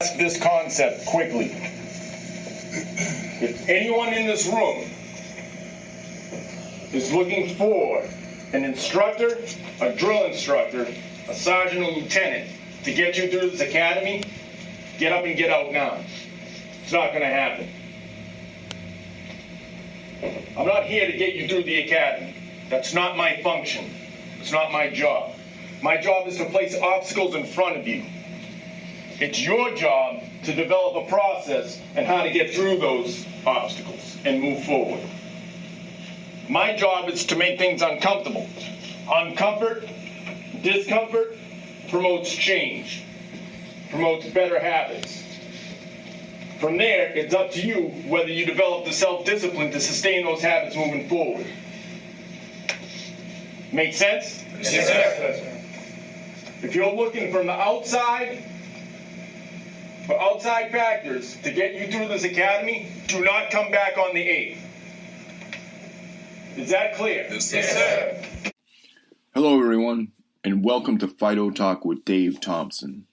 This concept quickly. If anyone in this room is looking for an instructor, a drill instructor, a sergeant or lieutenant to get you through this academy, get up and get out now. It's not going to happen. I'm not here to get you through the academy. That's not my function. It's not my job. My job is to place obstacles in front of you. It's your job to develop a process and how to get through those obstacles and move forward. My job is to make things uncomfortable. Discomfort promotes change, promotes better habits. From there, it's up to you whether you develop the self-discipline to sustain those habits moving forward. Make sense? Yes, sir. If you're looking from the outside, for outside factors to get you through this academy, do not come back on the 8th. Is that clear? Yes, sir. Hello, everyone, and welcome to F.I.D.O Talk with Dave Thompson.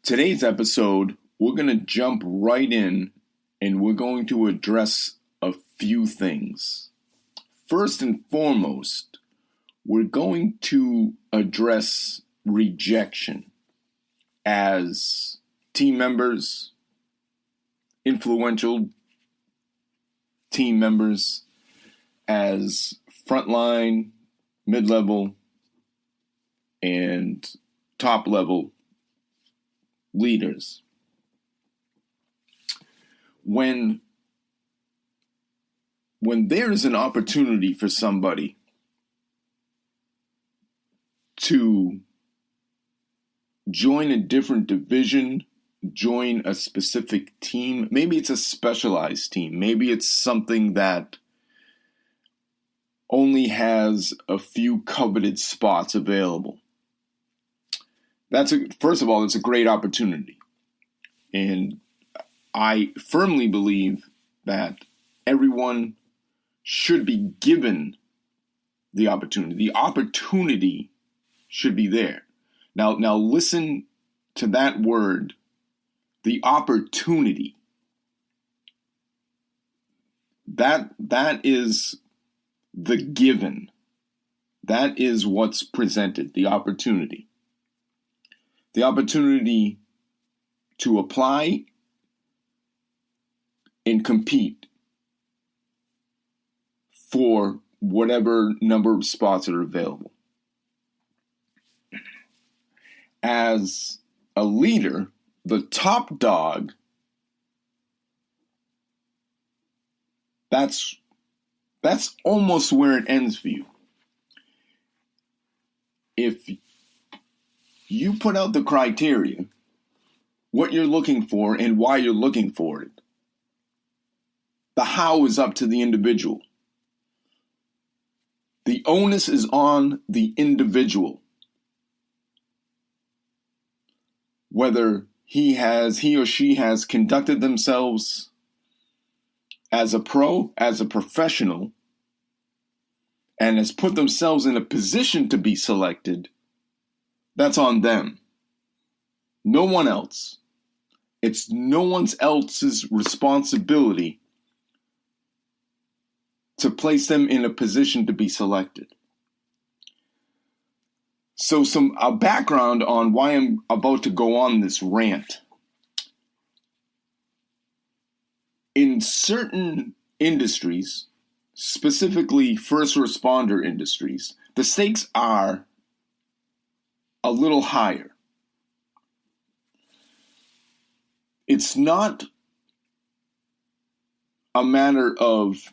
Today's episode, we're going to jump right in, and we're going to address a few things. First and foremost, we're going to address rejection as team members, influential team members, as frontline, mid-level, and top-level leaders. When there's an opportunity for somebody to join a different division, join a specific team, maybe it's a specialized team, maybe it's something that only has a few coveted spots available. First of all, it's a great opportunity. And I firmly believe that everyone should be given the opportunity. The opportunity should be there. Now listen to that word, the opportunity. That is the given. That is what's presented, the opportunity. The opportunity to apply and compete for whatever number of spots that are available. As a leader, the top dog, that's almost where it ends for you. If you put out the criteria, what you're looking for and why you're looking for it, the how is up to the individual. The onus is on the individual. Whether he or she has conducted themselves as a pro, as a professional, and has put themselves in a position to be selected, that's on them. No one else. It's no one else's responsibility to place them in a position to be selected. So a background on why I'm about to go on this rant. In certain industries, specifically first responder industries, the stakes are a little higher. It's not a matter of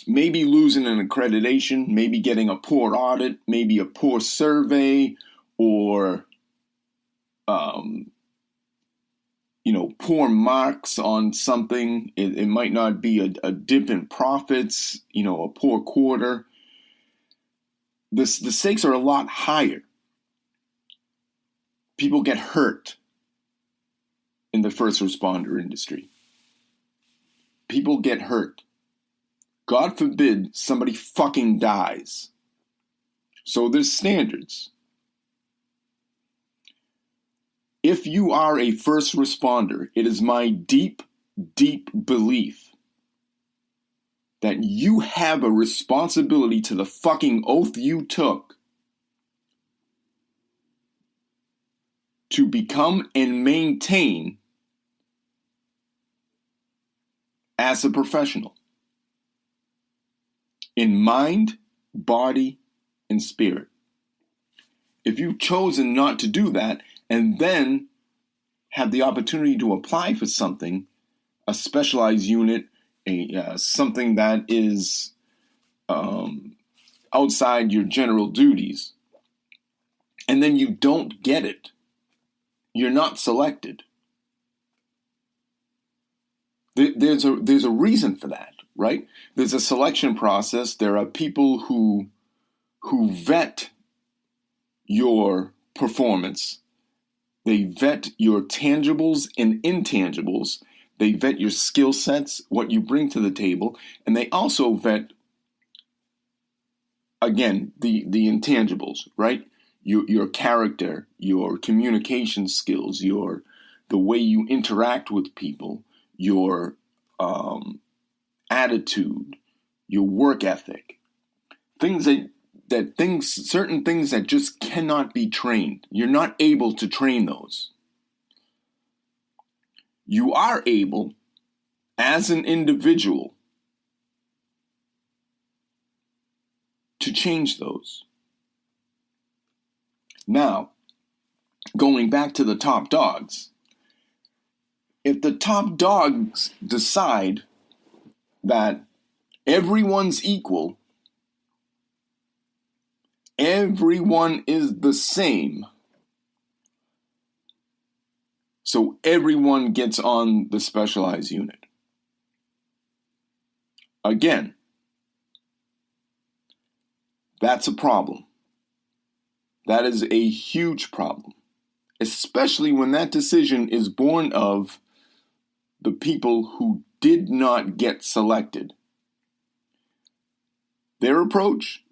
maybe losing an accreditation, maybe getting a poor audit, maybe a poor survey, or poor marks on something. It might not be a dip in profits, a poor quarter. The stakes are a lot higher. People get hurt in the first responder industry. People get hurt. God forbid somebody fucking dies. So there's standards. If you are a first responder, it is my deep, deep belief that you have a responsibility to the fucking oath you took to become and maintain as a professional in mind, body, and spirit. If you've chosen not to do that and then have the opportunity to apply for something, a specialized unit, something that is outside your general duties, and then you don't get it, you're not selected. There's a reason for that, right? There's a selection process. There are people who vet your performance. They vet your tangibles and intangibles. They vet your skill sets, what you bring to the table, and they also vet, again, the intangibles, right? Your character, your communication skills, the way you interact with people, your attitude, your work ethic, certain things that just cannot be trained. You're not able to train those. You are able, as an individual, to change those. Now, going back to the top dogs, if the top dogs decide that everyone's equal, everyone is the same, so everyone gets on the specialized unit. Again, that's a problem. That is a huge problem, especially when that decision is born of the people who did not get selected. Their approach: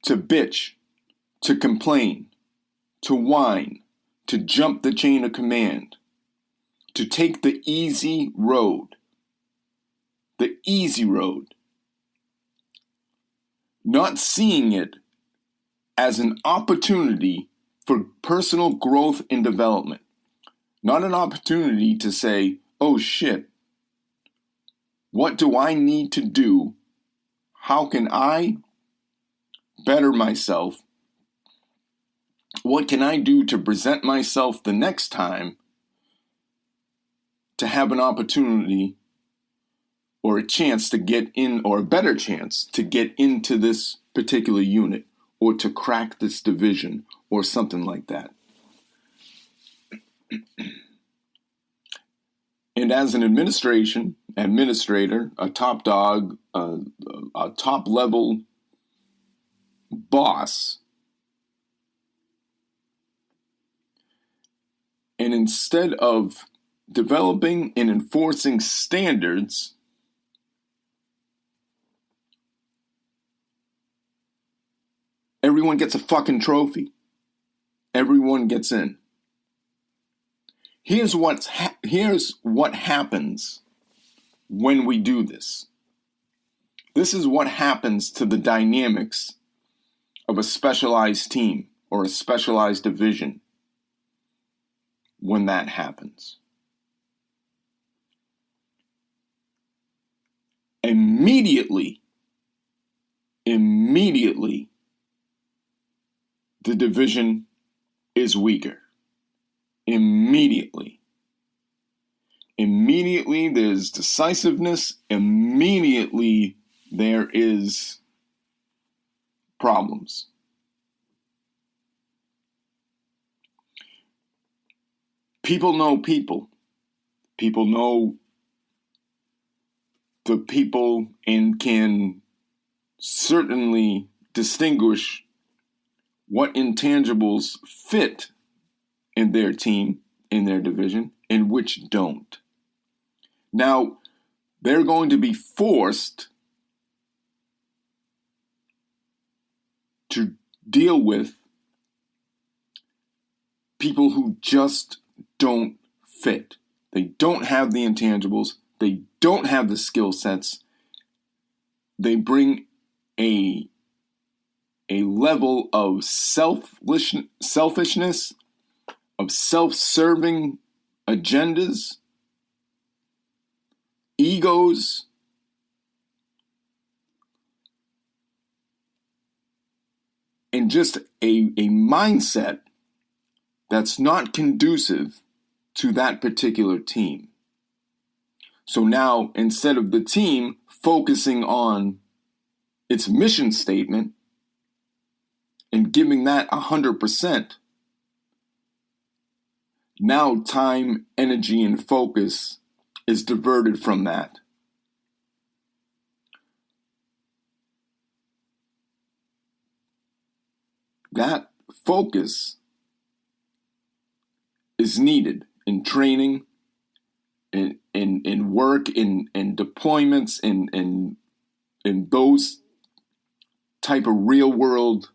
to bitch, to complain, to whine, to jump the chain of command, to take the easy road. The easy road. Not seeing it as an opportunity for personal growth and development. Not an opportunity to say, oh shit, what do I need to do? How can I better myself? What can I do to present myself the next time to have an opportunity or a chance to get in, or a better chance to get into this particular unit, or to crack this division, or something like that? And as an administrator, a top dog, a top level boss, and instead of developing and enforcing standards, everyone gets a fucking trophy. Everyone gets in. Here's what happens when we do this. This is what happens to the dynamics of a specialized team or a specialized division when that happens. Immediately, the division is weaker. Immediately, there's decisiveness. Immediately, there is problems. People know people. People know the people and can certainly distinguish what intangibles fit in their team, in their division, and which don't. Now, they're going to be forced to deal with people who just don't fit. They don't have the intangibles. They don't have the skill sets. They bring a level of selfishness, of self-serving agendas, egos, and just a mindset that's not conducive to that particular team. So now, instead of the team focusing on its mission statement and giving that 100%, now time, energy, and focus is diverted from that. That focus is needed in training, in work, in deployments, in those type of real world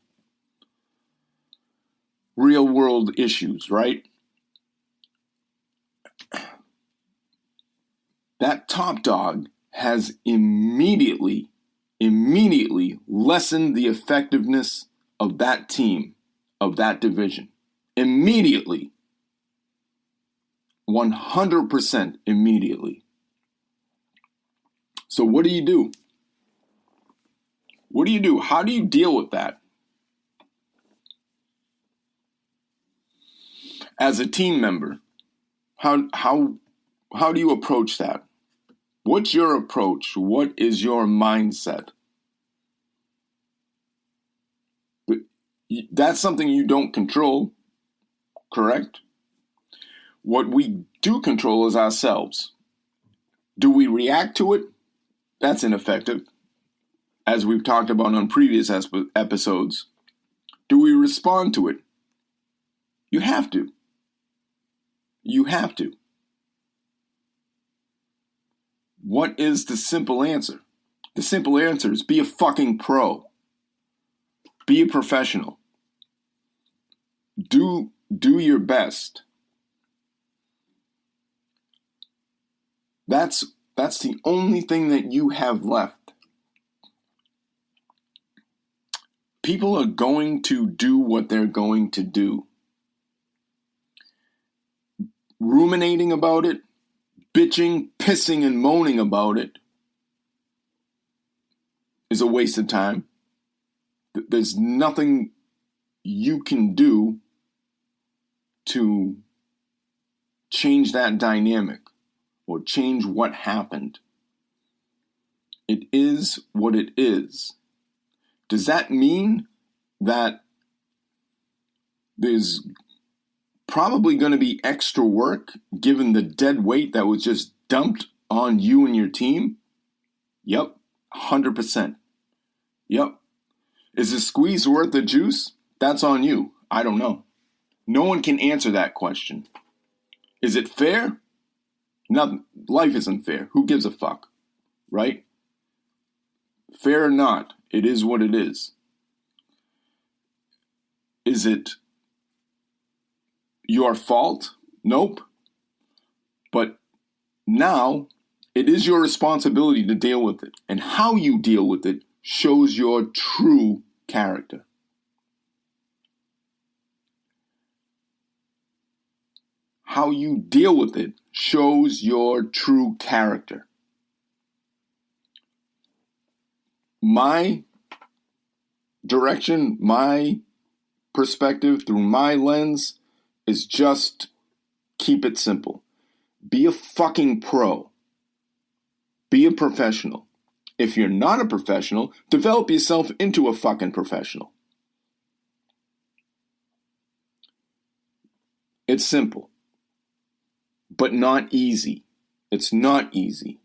issues, right? That top dog has immediately lessened the effectiveness of that team, of that division. Immediately. 100% immediately. So what do you do? What do you do? How do you deal with that? As a team member, how do you approach that? What's your approach? What is your mindset? That's something you don't control, correct? What we do control is ourselves. Do we react to it? That's ineffective, as we've talked about on previous episodes. Do we respond to it? You have to. You have to. What is the simple answer? The simple answer is be a fucking pro. Be a professional. Do your best. That's the only thing that you have left. People are going to do what they're going to do. Ruminating about it, bitching, pissing, and moaning about it is a waste of time. There's nothing you can do to change that dynamic or change what happened. It is what it is. Does that mean that there's probably going to be extra work given the dead weight that was just dumped on you and your team? Yep, 100%. Yep. Is the squeeze worth the juice? That's on you. I don't know. No one can answer that question. Is it fair? Nothing. Life isn't fair. Who gives a fuck? Right? Fair or not, it is what it is. Is it your fault? Nope. But now it is your responsibility to deal with it. And how you deal with it shows your true character. How you deal with it shows your true character. My direction, my perspective through my lens is just keep it simple. Be a fucking pro. Be a professional. If you're not a professional, develop yourself into a fucking professional. It's simple, but not easy. It's not easy.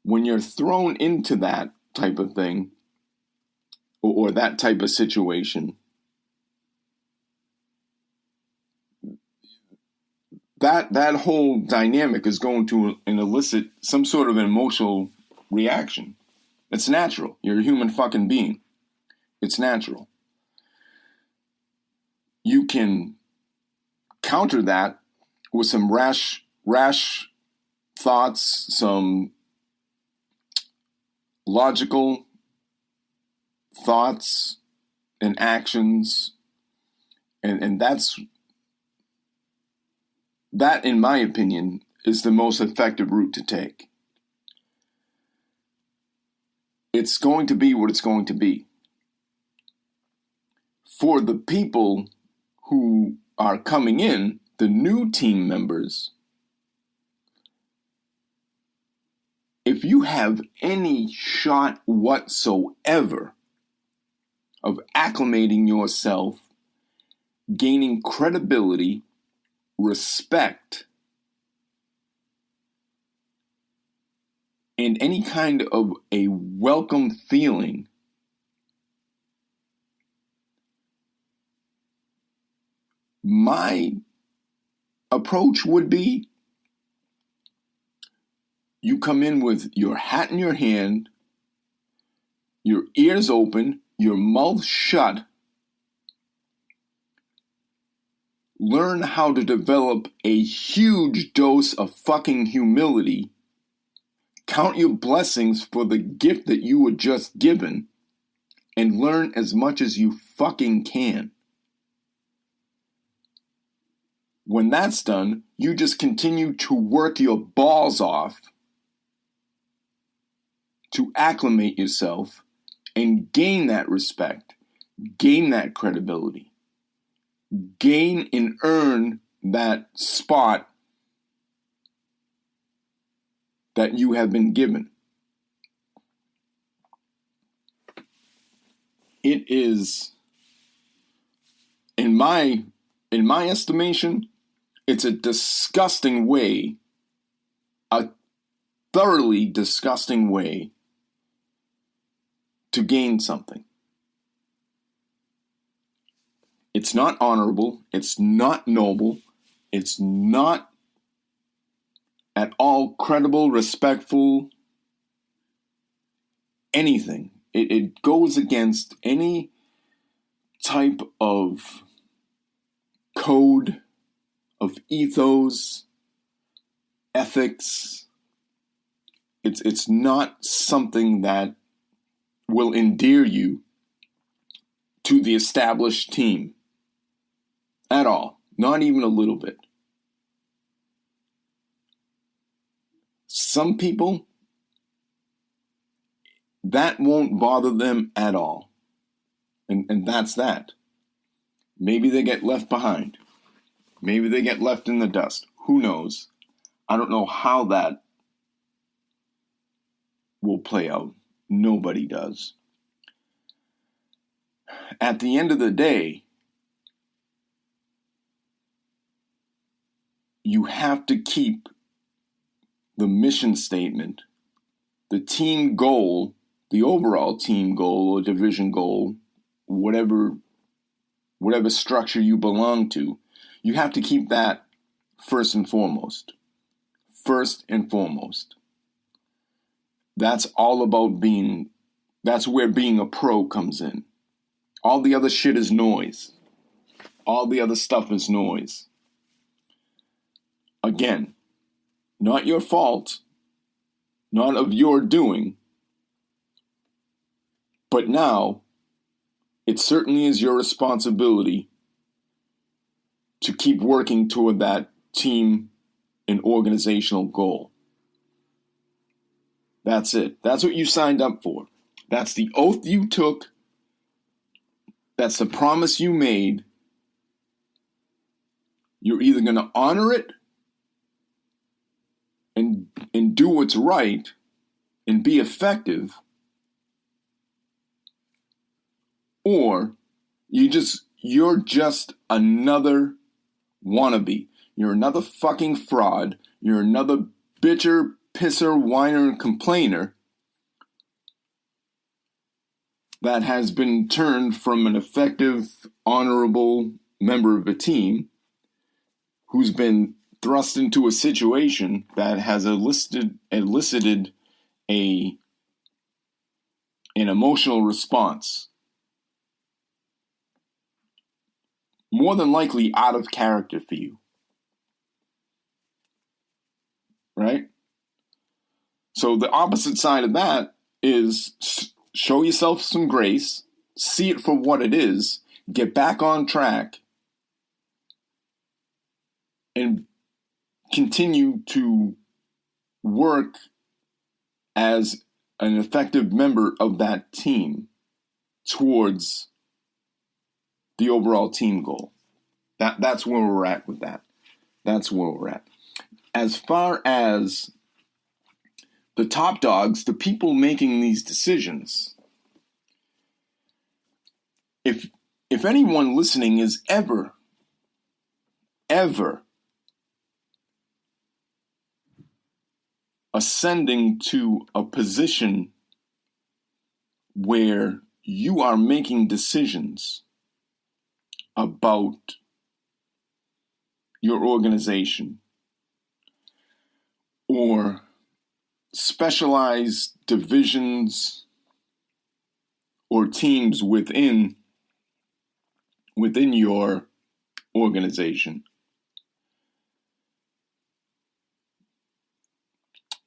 When you're thrown into that type of thing, or that type of situation, that whole dynamic is going to elicit some sort of an emotional reaction. It's natural. You're a human fucking being. It's natural. you can counter that with some rash thoughts, some logical thoughts and actions, and that, in my opinion, is the most effective route to take. It's going to be what it's going to be. For the people who are coming in, the new team members, if you have any shot whatsoever of acclimating yourself, gaining credibility, respect, and any kind of a welcome feeling, my approach would be you come in with your hat in your hand, your ears open, your mouth shut. Learn how to develop a huge dose of fucking humility. Count your blessings for the gift that you were just given, and learn as much as you fucking can. When that's done, you just continue to work your balls off to acclimate yourself and gain that respect, gain that credibility, gain and earn that spot that you have been given. It is, in my estimation, it's a disgusting way, a thoroughly disgusting way to gain something. It's not honorable, it's not noble, it's not at all credible, respectful, anything. It goes against any type of code, of ethos, ethics. It's not something that will endear you to the established team at all, not even a little bit. Some people, that won't bother them at all. And that's that. Maybe they get left behind. Maybe they get left in the dust. Who knows? I don't know how that will play out. Nobody does. At the end of the day, you have to keep the mission statement, the team goal, the overall team goal or division goal, whatever structure you belong to, you have to keep that first and foremost. First and foremost. That's all about that's where being a pro comes in. All the other shit is noise. All the other stuff is noise. Again, not your fault, not of your doing, but now it certainly is your responsibility to keep working toward that team and organizational goal. That's it. That's what you signed up for. That's the oath you took. That's the promise you made. You're either going to honor it and do what's right and be effective, or you're just another wannabe. You're another fucking fraud. You're another bitcher, pisser, whiner, and complainer that has been turned from an effective, honorable member of a team who's been thrust into a situation that has elicited an emotional response. more than likely out of character for you. Right? So the opposite side of that is show yourself some grace, see it for what it is, get back on track, and continue to work as an effective member of that team towards the overall team goal. That's where we're at with that. That's where we're at. As far as the top dogs, the people making these decisions, if anyone listening is ever ascending to a position where you are making decisions about your organization or specialized divisions or teams within your organization,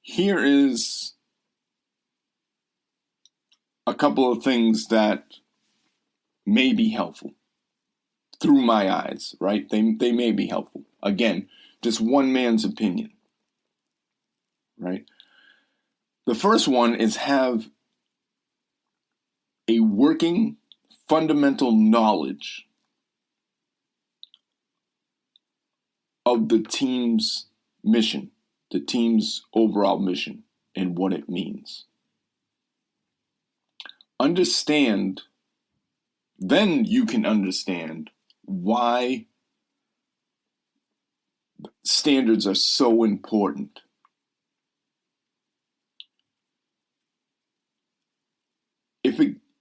here is a couple of things that may be helpful through my eyes, right? They may be helpful. Again, just one man's opinion, right? The first one is have a working fundamental knowledge of the team's mission, the team's overall mission, and what it means. Understand, then you can understand why standards are so important.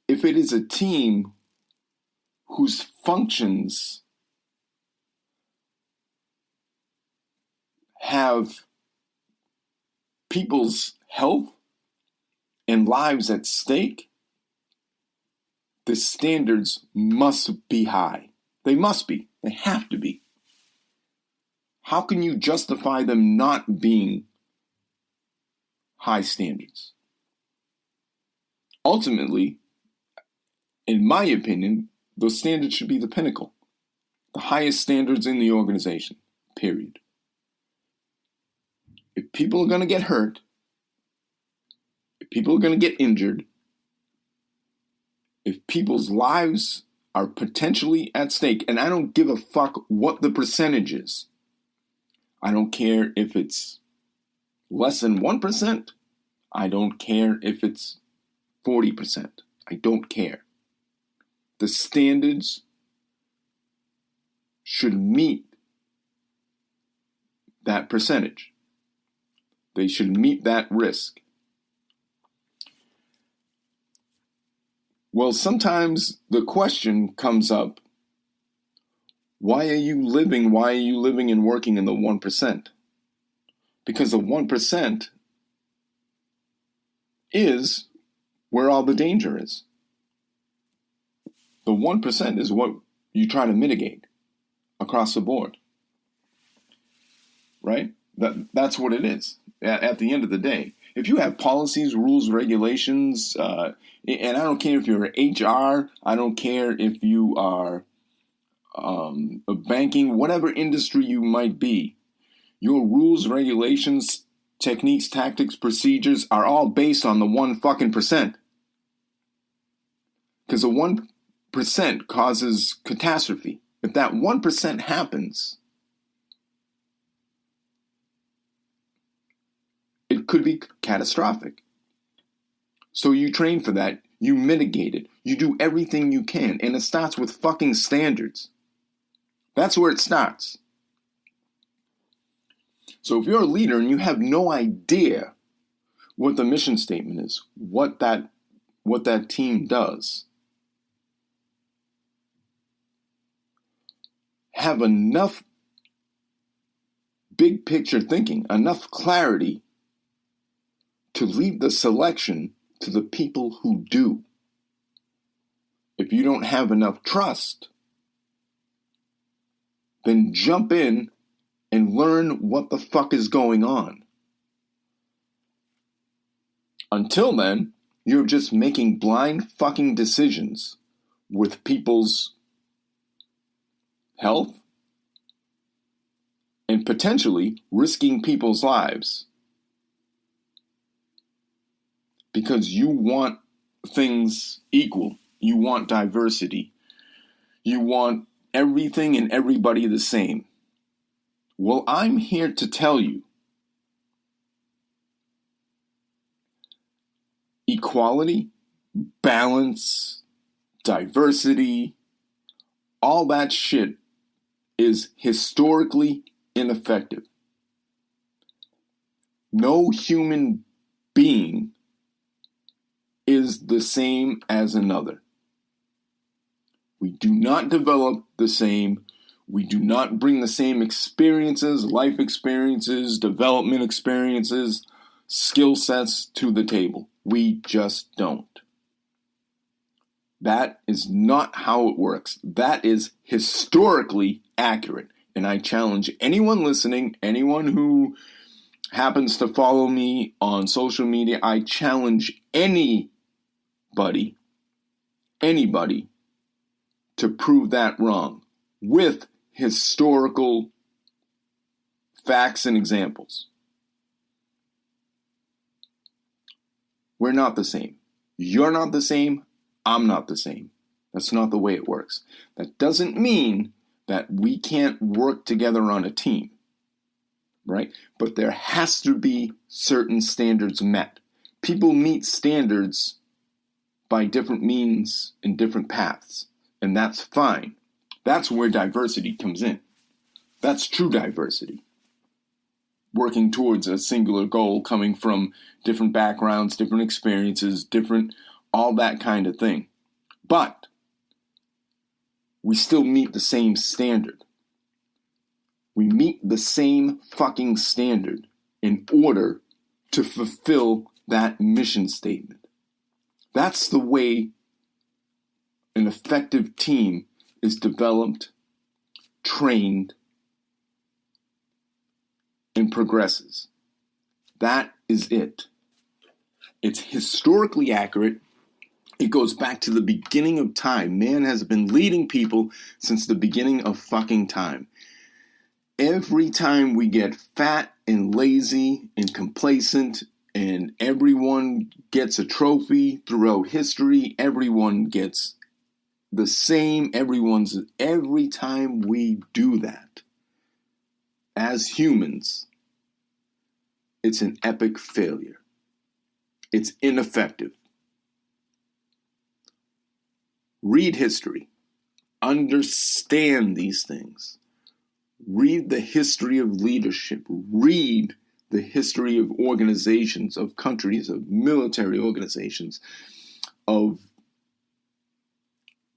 If it is a team whose functions have people's health and lives at stake, the standards must be high. They must be. They have to be. How can you justify them not being high standards? Ultimately, in my opinion, those standards should be the pinnacle, the highest standards in the organization, period. If people are going to get hurt, if people are going to get injured, if people's lives are potentially at stake, and I don't give a fuck what the percentage is. I don't care if it's less than 1%. I don't care if it's 40%. I don't care. The standards should meet that percentage. They should meet that risk. Well, sometimes the question comes up, why are you living and working in the 1%? Because the 1% is where all the danger is. The 1% is what you try to mitigate across the board. Right? That's what it is at the end of the day. If you have policies, rules, regulations, and I don't care if you're HR, I don't care if you are a banking, whatever industry you might be, your rules, regulations, techniques, tactics, procedures are all based on the 1% because the 1% causes catastrophe. If that 1% happens, it could be catastrophic. So you train for that. You mitigate it. You do everything you can. And it starts with fucking standards. That's where it starts. So if you're a leader and you have no idea what the mission statement is, what that team does, have enough big picture thinking, enough clarity to leave the selection to the people who do. If you don't have enough trust, then jump in and learn what the fuck is going on. Until then, you're just making blind fucking decisions with people's health and potentially risking people's lives because you want things equal. You want diversity. You want everything and everybody the same. Well, I'm here to tell you, equality, balance, diversity, all that shit is historically ineffective. No human being is the same as another. We do not develop the same. We do not bring the same experiences, life experiences, development experiences, skill sets to the table. We just don't. That is not how it works. That is historically accurate. And I challenge anyone listening, anyone who happens to follow me on social media, I challenge anybody to prove that wrong with historical facts and examples. We're not the same. You're not the same. I'm not the same. That's not the way it works. That doesn't mean that we can't work together on a team, right? But there has to be certain standards met. People meet standards by different means and different paths, and that's fine. That's where diversity comes in. That's true diversity. Working towards a singular goal, coming from different backgrounds, different experiences, all that kind of thing. But we still meet the same standard. We meet the same fucking standard in order to fulfill that mission statement. That's the way an effective team is developed, trained, and progresses. That is it. It's historically accurate. It goes back to the beginning of time. Man has been leading people since the beginning of fucking time. Every time we get fat and lazy and complacent and everyone gets a trophy throughout history, everyone gets the same, every time we do that, as humans, it's an epic failure. It's ineffective. Read history. Understand these things. Read the history of leadership. Read the history of organizations, of countries, of military organizations, of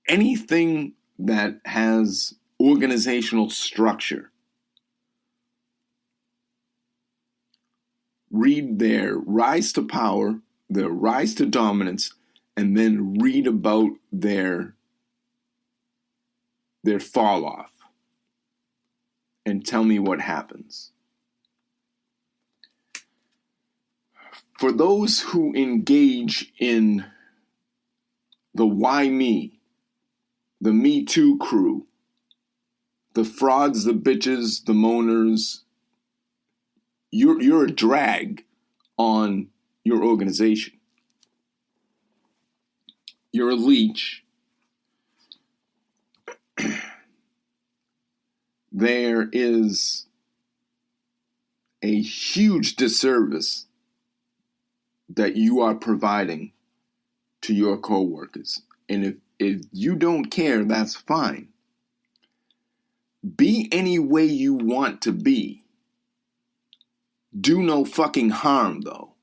anything that has organizational structure. Read their rise to power, their rise to dominance, and then read about their fall off. And tell me what happens. For those who engage in the why me, the Me Too crew, the frauds, the bitches, the moaners, you're a drag on your organization. You're a leech. There is a huge disservice that you are providing to your coworkers. And if you don't care, that's fine. Be any way you want to be. Do no fucking harm, though.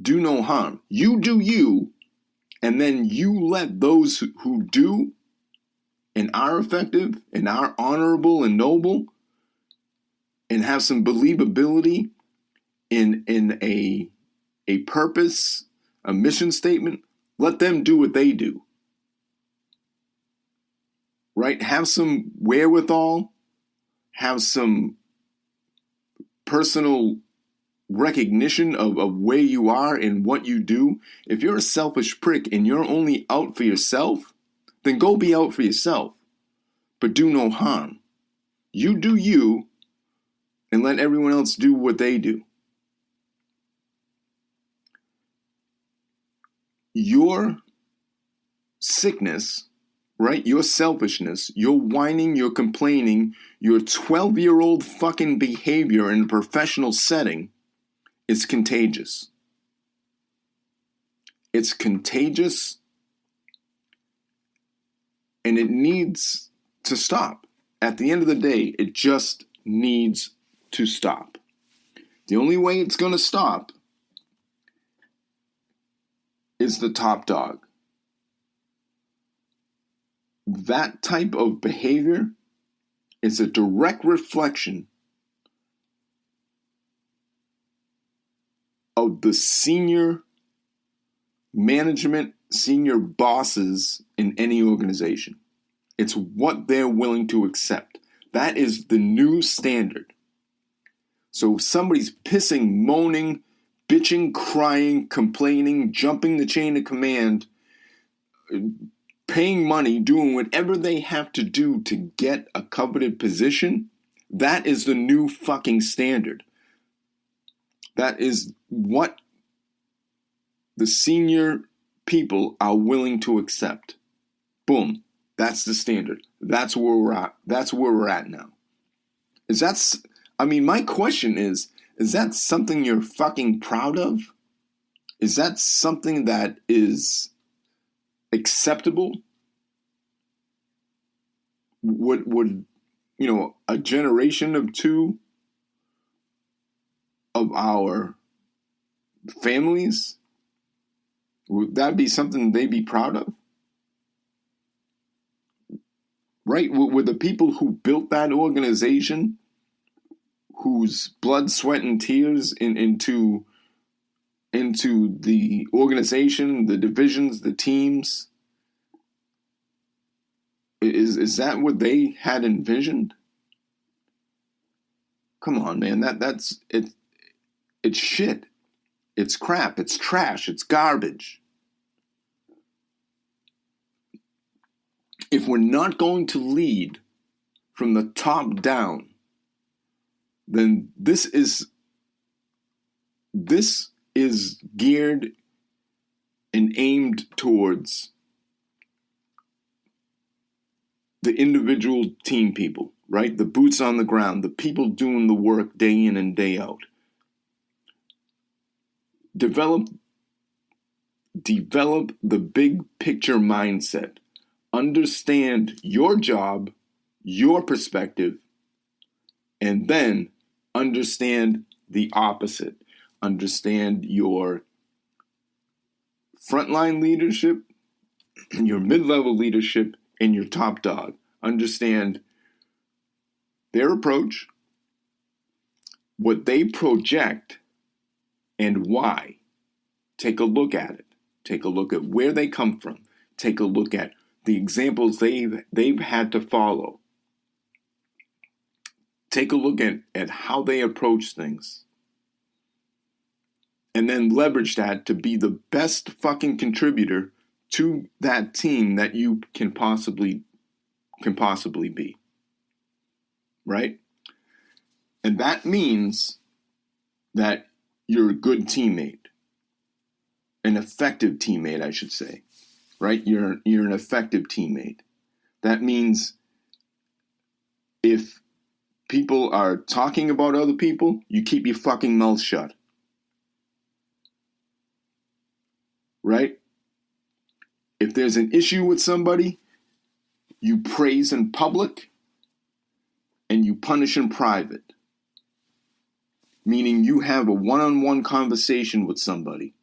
Do no harm. You do you, and then you let those who do and are effective and are honorable and noble and have some believability in a purpose, a mission statement, let them do what they do. right? Have some wherewithal, have some personal recognition of where you are and what you do. If you're a selfish prick and you're only out for yourself, then go be out for yourself, but do no harm. You do you and let everyone else do what they do. Your sickness, right? Your selfishness, your whining, your complaining, your 12-year-old fucking behavior in a professional setting is contagious. It's contagious, and it needs to stop. At the end of the day, it just needs to stop. The only way it's going to stop is the top dog. That type of behavior is a direct reflection of the senior management, senior bosses in any organization. It's what they're willing to accept. That is the new standard. So if somebody's pissing, moaning, bitching, crying, complaining, jumping the chain of command, paying money, doing whatever they have to do to get a coveted position, that is the new fucking standard. That is what the senior people are willing to accept. Boom. That's the standard. That's where we're at. That's where we're at now. My question is that something you're fucking proud of? Is that something that is acceptable? Would a generation of two of our families, would that be something they'd be proud of? Right? Would the people who built that organization, whose blood, sweat, and tears into the organization, the divisions, the teams, is that what they had envisioned? Come on, man. That's it. It's shit. It's crap. It's trash. It's garbage. If we're not going to lead from the top down, then this is geared and aimed towards the individual team people, right? The boots on the ground, the people doing the work day in and day out. Develop the big picture mindset. Understand your job, your perspective, and then understand the opposite. Understand your frontline leadership, your mid-level leadership, and your top dog. Understand their approach, what they project, and why. Take a look at it. Take a look at where they come from. Take a look at the examples they've had to follow. Take a look at how they approach things. And then leverage that to be the best fucking contributor to that team that you can possibly be. Right? And that means that you're a good teammate. An effective teammate, I should say. Right? You're an effective teammate. That means if people are talking about other people, you keep your fucking mouth shut. Right? If there's an issue with somebody, you praise in public and you punish in private. Meaning you have a one-on-one conversation with somebody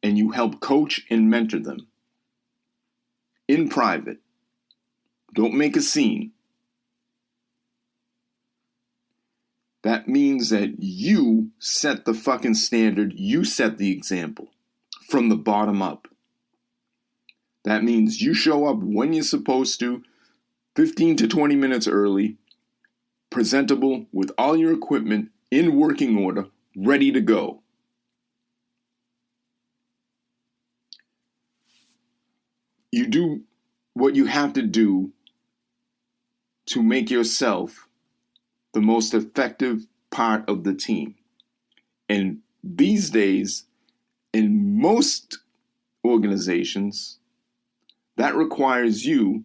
and you help coach and mentor them. In private. Don't make a scene. That means that you set the fucking standard. You set the example from the bottom up. That means you show up when you're supposed to. 15 to 20 minutes early, presentable with all your equipment in working order, ready to go. You do what you have to do to make yourself the most effective part of the team. And these days, in most organizations, that requires you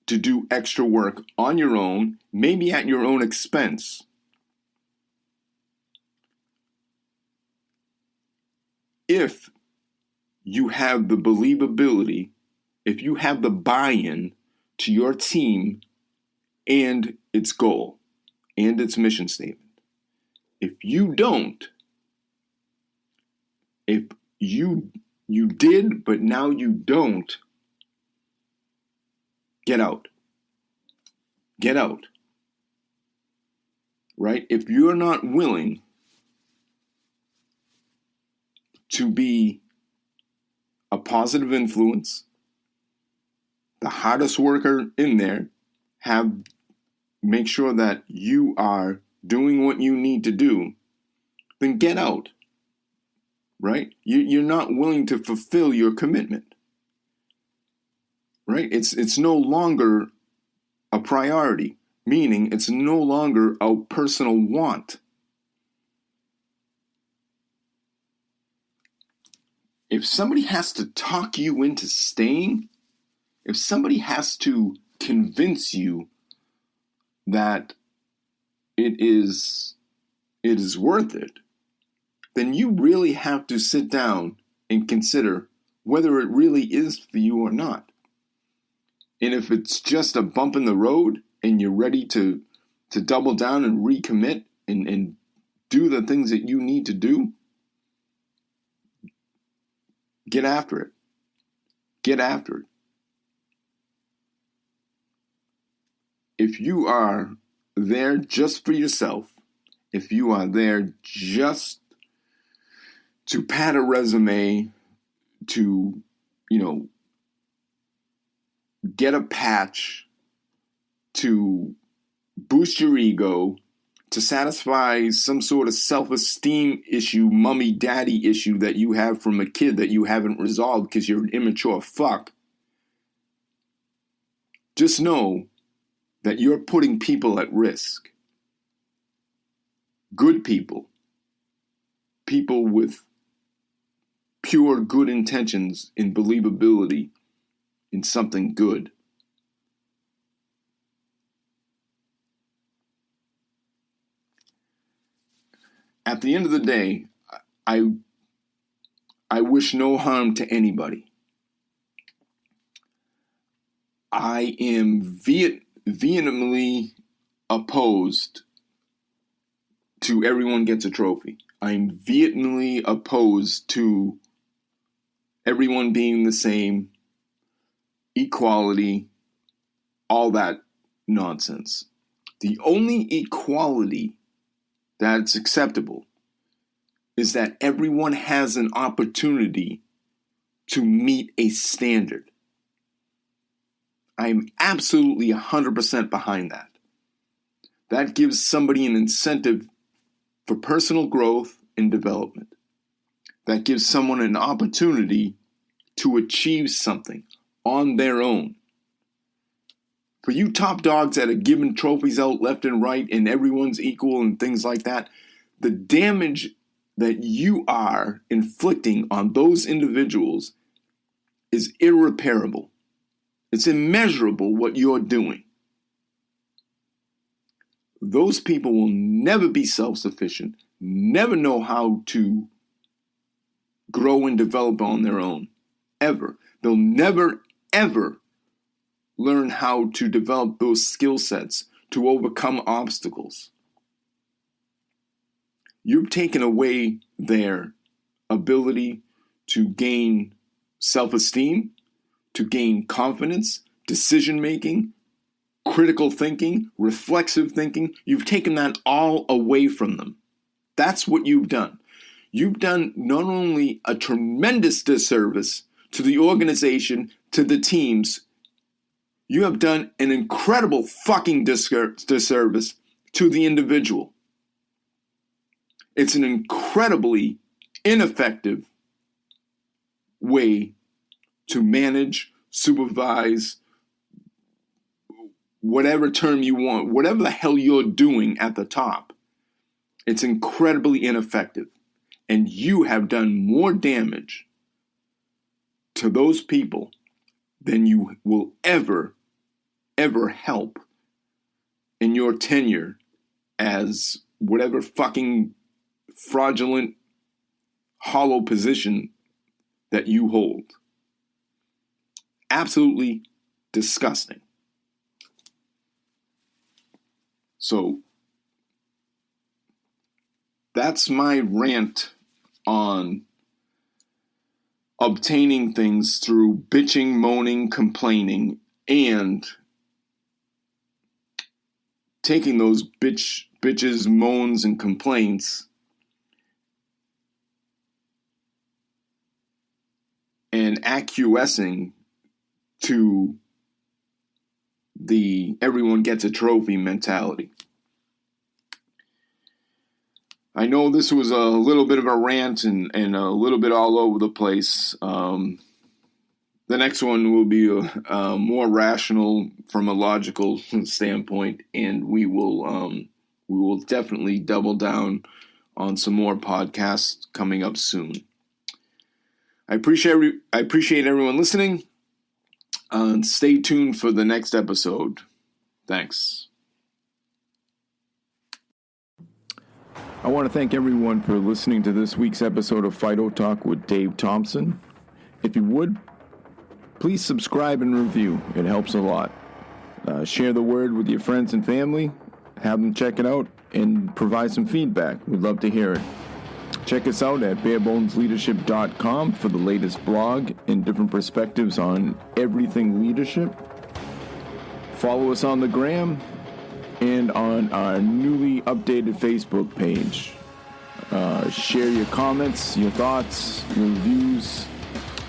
to do extra work on your own, maybe at your own expense. If you have the believability, if you have the buy-in to your team and its goal and its mission statement. If you don't, if you did, but now you don't, get out. Get out. Right? If you're not willing to be a positive influence, the hardest worker in there, make sure that you are doing what you need to do, then get out. Right? You're not willing to fulfill your commitment. Right? It's no longer a priority, meaning it's no longer a personal want. If somebody has to talk you into staying, if somebody has to convince you that it is worth it, then you really have to sit down and consider whether it really is for you or not. And if it's just a bump in the road and you're ready to double down and recommit and do the things that you need to do, get after it. Get after it. If you are there just for yourself, if you are there just to pad a resume, to, get a patch, to boost your ego, to satisfy some sort of self-esteem issue, mommy-daddy issue that you have from a kid that you haven't resolved because you're an immature fuck, just know that you're putting people at risk. Good people. People with pure good intentions and believability in something good. At the end of the day, I wish no harm to anybody. I am vehemently opposed to everyone gets a trophy. I'm vehemently opposed to everyone being the same, equality, all that nonsense. The only equality that's acceptable is that everyone has an opportunity to meet a standard. I'm absolutely 100% behind that. That gives somebody an incentive for personal growth and development. That gives someone an opportunity to achieve something on their own. For you top dogs that are giving trophies out left and right and everyone's equal and things like that, the damage that you are inflicting on those individuals is irreparable. It's immeasurable what you're doing. Those people will never be self-sufficient, never know how to grow and develop on their own, ever. They'll never, ever learn how to develop those skill sets to overcome obstacles. You've taken away their ability to gain self-esteem, to gain confidence, decision-making, critical thinking, reflexive thinking. You've taken that all away from them. That's what you've done. You've done not only a tremendous disservice to the organization, to the teams, you have done an incredible fucking disservice to the individual. It's an incredibly ineffective way to manage, supervise, whatever term you want, whatever the hell you're doing at the top. It's incredibly ineffective. And you have done more damage to those people than you will ever help in your tenure as whatever fucking fraudulent, hollow position that you hold. Absolutely disgusting. So, that's my rant on obtaining things through bitching, moaning, complaining, and taking those bitches, moans, and complaints and acquiescing to the everyone gets a trophy mentality. I know this was a little bit of a rant and a little bit all over the place. The next one will be more rational from a logical standpoint, and we will definitely double down on some more podcasts coming up soon. I appreciate everyone listening. Stay tuned for the next episode. Thanks. I want to thank everyone for listening to this week's episode of F.I.D.O Talk with Dave Thompson. If you would, please subscribe and review. It helps a lot. Share the word with your friends and family. Have them check it out and provide some feedback. We'd love to hear it. Check us out at barebonesleadership.com for the latest blog and different perspectives on everything leadership. Follow us on the gram and on our newly updated Facebook page. Share your comments, your thoughts, your reviews.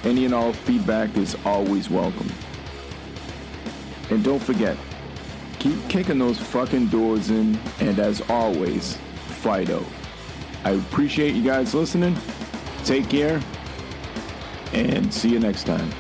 Any and all feedback is always welcome. And don't forget, keep kicking those fucking doors in, and as always, F.I.D.O. I appreciate you guys listening. Take care, and see you next time.